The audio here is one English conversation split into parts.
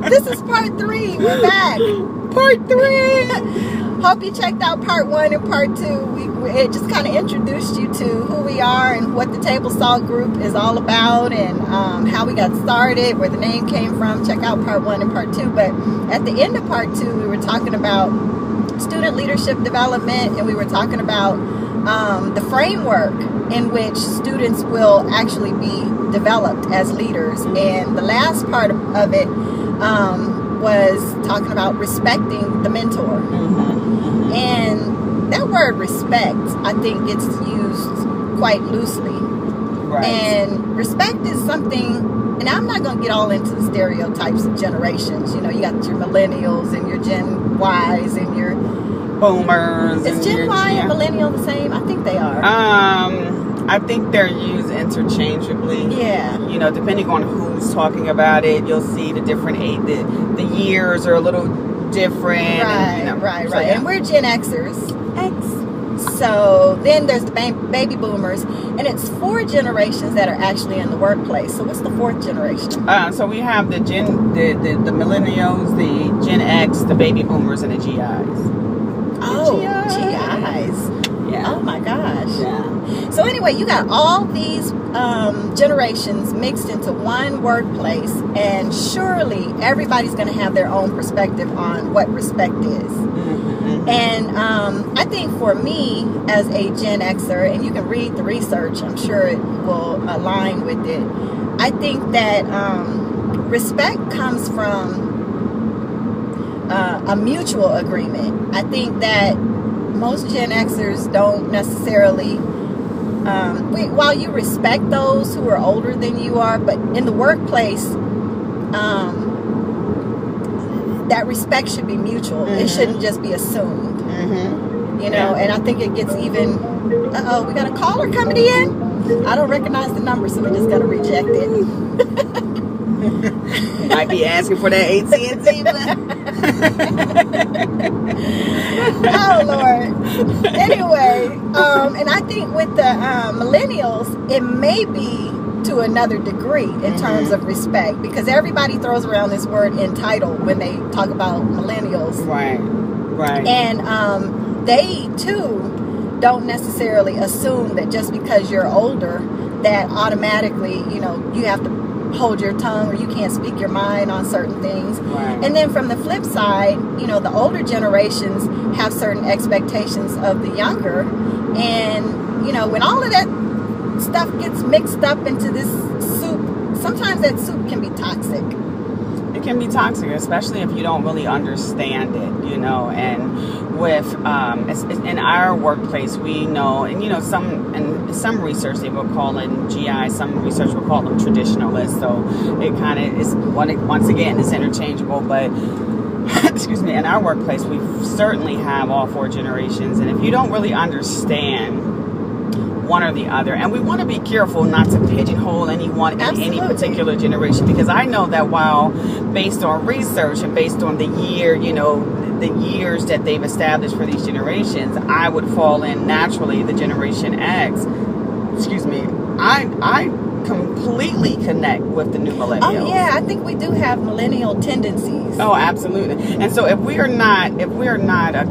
This is part 3. We're back. Part 3. Hope you checked out part 1 and part 2. It just kind of introduced you to who we are and what the Table Salt Group is all about, and how we got started, where the name came from. Check out part 1 and part 2. But at the end of part 2, we were talking about student leadership development, and we were talking about the framework in which students will actually be developed as leaders. And the last part of it was talking about respecting the mentor. And that word respect, I think, gets used quite loosely. Right. And respect is something, and I'm not going to get all into the stereotypes of generations. You know, you got your millennials and your Gen Ys and your boomers. Is Gen Y and millennial the same? I think they are. I think they're used interchangeably. Yeah. You know, depending on who's talking about it, you'll see the different age. The years are a little different. Right, and, right. So, yeah. And we're Gen Xers. So then there's the baby boomers, and it's 4 generations that are actually in the workplace. So what's the 4th generation? So we have the millennials, the Gen X, the baby boomers, and the GIs. Oh, GIs. Yeah. Oh my gosh. Yeah. So anyway, you got all these generations mixed into one workplace, and surely everybody's going to have their own perspective on what respect is. And I think for me, as a Gen Xer, and you can read the research, I'm sure it will align with it. I think that respect comes from a mutual agreement. I think that most Gen Xers don't necessarily, while you respect those who are older than you are, but in the workplace, that respect should be mutual. It shouldn't just be assumed. You know, and I think it gets even, we got a caller coming in. I don't recognize the number, so we just got to reject it. Might be asking for that AT&T. Oh Lord. Anyway, and I think with the millennials, it may be to another degree in terms of respect, because everybody throws around this word entitled when they talk about millennials. Right. And they too don't necessarily assume that just because you're older that automatically, you know, you have to hold your tongue or you can't speak your mind on certain things. Right. And then from the flip side, you know, the older generations have certain expectations of the younger, and you know, when all of that stuff gets mixed up into this soup, sometimes that soup can be toxic. It can be toxic, especially if you don't really understand it, you know. And with in our workplace, we know, and you know, some research they will call them GI, some research will call them traditionalists. So it kind of is once again it's interchangeable. But excuse me, in our workplace, we certainly have all 4 generations, and if you don't really understand one or the other, and we want to be careful not to pigeonhole anyone in any particular generation, because I know that while based on research and based on the year, you know, the years that they've established for these generations, I would fall in naturally the Generation X. Excuse me. I completely connect with the new millennials. Oh yeah, I think we do have millennial tendencies. Oh, absolutely. And so if we are not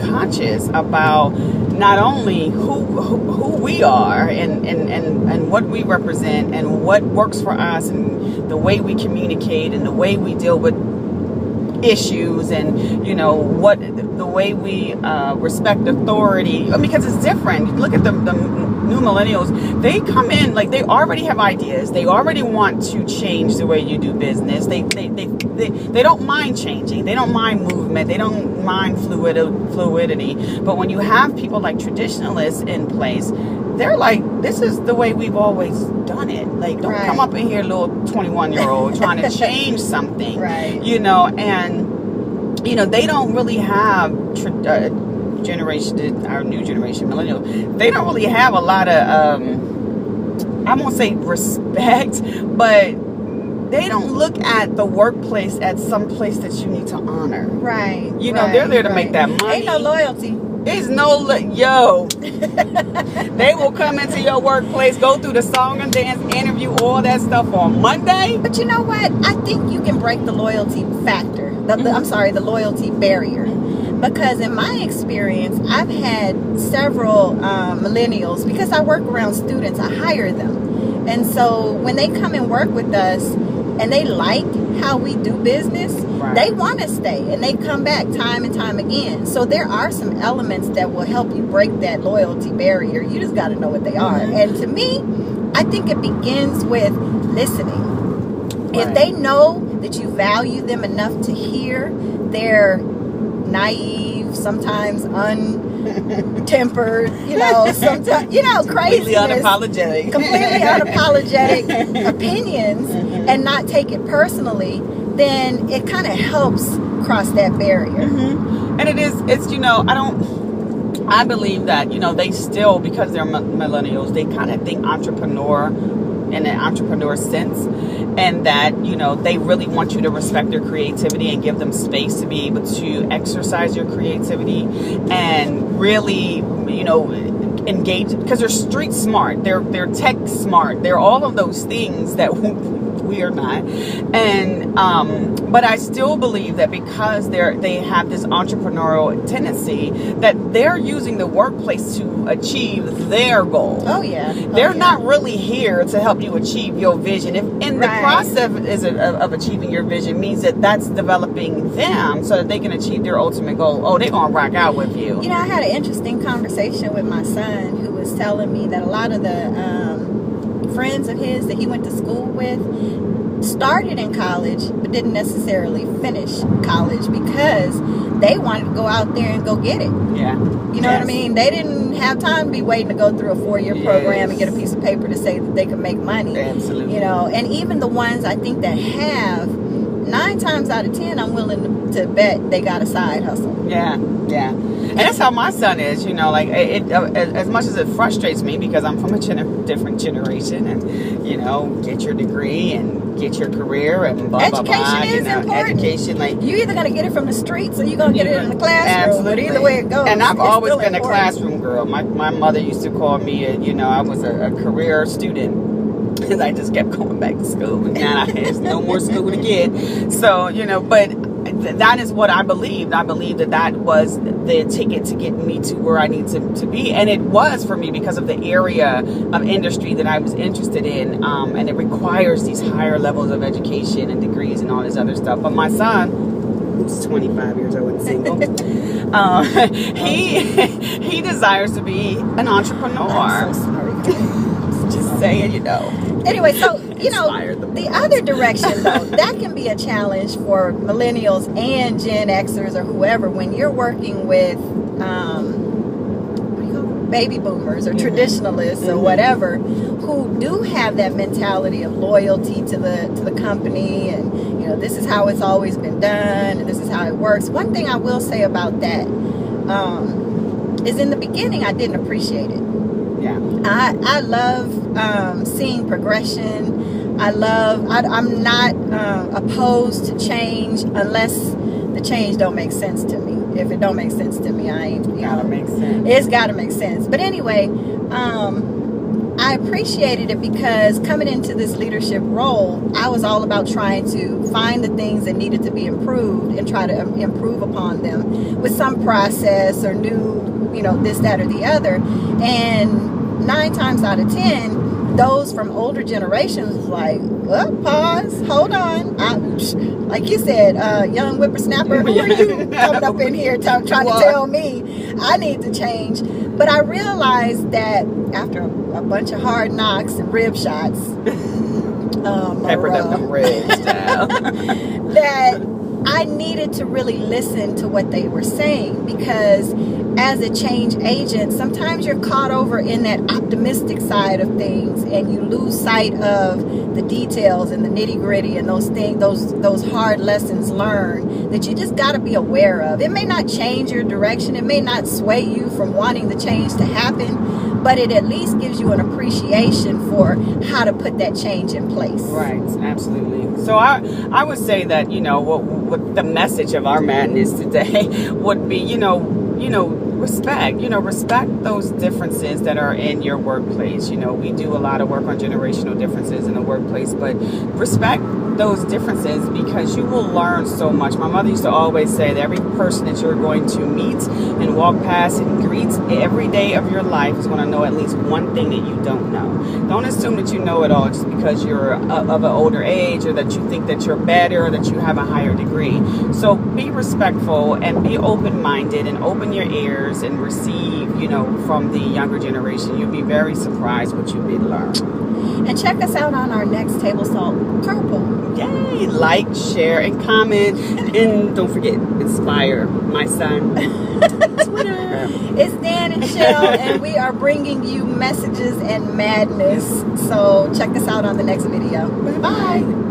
conscious about not only who we are and what we represent and what works for us and the way we communicate and the way we deal with issues, and you know what the way we respect authority, because it's different. Look at the new millennials. They come in like they already have ideas. They already want to change the way you do business. They don't mind changing. They don't mind movement. They don't mind fluidity. But when you have people like traditionalists in place, they're like, this is the way we've always done it. Like, don't come up in here, little 21-year-old, trying to change something. Right. You know, and you know, they don't really have our new generation, millennials. They don't really have a lot of, I won't say respect, but they don't look at the workplace as some place that you need to honor. Right. You know, they're there to make that money. Ain't no loyalty. It's yo. They will come into your workplace, go through the song and dance interview, all that stuff on Monday. But you know what? I think you can break the loyalty factor. The loyalty barrier. Because in my experience, I've had several millennials, because I work around students, I hire them. And so when they come and work with us and they like how we do business, right, they want to stay and they come back time and time again. So there are some elements that will help you break that loyalty barrier. You just got to know what they are. And to me, I think it begins with listening. Right. If they know that you value them enough to hear their naive, sometimes untempered, sometimes, crazy, completely unapologetic opinions, and not take it personally, then it kind of helps cross that barrier. And I believe that, they still, because they're millennials, they kind of think entrepreneur in an entrepreneur sense, and that they really want you to respect their creativity and give them space to be able to exercise your creativity and really engage, because they're street smart, they're tech smart, they're all of those things that we are not. And but I still believe that because they have this entrepreneurial tendency, that they're using the workplace to achieve their goal. They're not really here to help you achieve your vision. If in the process of achieving your vision means that's developing them so that they can achieve their ultimate goal, they're gonna rock out with you. I had an interesting conversation with my son, who was telling me that a lot of the friends of his that he went to school with started in college but didn't necessarily finish college because they wanted to go out there and go get it. You know what I mean? They didn't have time to be waiting to go through a 4-year program and get a piece of paper to say that they could make money. Absolutely. And even the ones I think that have, 9 times out of 10, I'm willing to bet they got a side hustle. And that's how my son is, as much as it frustrates me because I'm from a different generation, and, get your degree and get your career and blah, blah, blah. Education is important. Education, you either going to get it from the streets or you're going to get it in the classroom. Absolutely. But either way it goes. And I've always been a classroom girl. My mother used to call me, I was a career student. Because I just kept going back to school, and now there's no more school to get. So, but that is what I believed. I believed that was the ticket to get me to where I need to be. And it was for me because of the area of industry that I was interested in. And it requires these higher levels of education and degrees and all this other stuff. But my son, who's 25 years old and single, he desires to be an entrepreneur. I'm so sorry. Just saying, Anyway, so, the other direction, though, that can be a challenge for millennials and Gen Xers or whoever when you're working with, baby boomers or traditionalists or whatever, who do have that mentality of loyalty to the company, and, this is how it's always been done, and this is how it works. One thing I will say about that is in the beginning, I didn't appreciate it. I love seeing progression. I'm not opposed to change unless the change don't make sense to me. If it don't make sense to me, I ain't. Gotta make sense. It's gotta make sense. But anyway, I appreciated it because coming into this leadership role, I was all about trying to find the things that needed to be improved and try to improve upon them with some process or new, this, that, or the other. And 9 times out of 10, those from older generations was like, pause, hold on. Like you said, young whippersnapper, who are you coming up in here trying to tell me I need to change? But I realized that after a bunch of hard knocks and rib shots, peppered up them ribs down, that I needed to really listen to what they were saying, because as a change agent, sometimes you're caught over in that optimistic side of things and you lose sight of the details and the nitty-gritty and those things, those hard lessons learned that you just got to be aware of. It may not change your direction, it may not sway you from wanting the change to happen, but it at least gives you an appreciation for how to put that change in place. Right, absolutely. So I would say that, what the message of our madness today would be, respect. Respect those differences that are in your workplace. We do a lot of work on generational differences in the workplace, but respect those differences because you will learn so much. My mother used to always say that every person that you're going to meet and walk past and greet every day of your life is going to know at least one thing that you don't know. Don't assume that you know it all just because you're of an older age or that you think that you're better or that you have a higher degree. So be respectful and be open-minded and open your ears and receive, from the younger generation. You'll be very surprised what you may learn. And check us out on our next Table Salt Purple. Yay! Like, share, and comment. And don't forget, inspire my son. Twitter. It's Dan and Shell, and we are bringing you messages and madness. So check us out on the next video. Bye.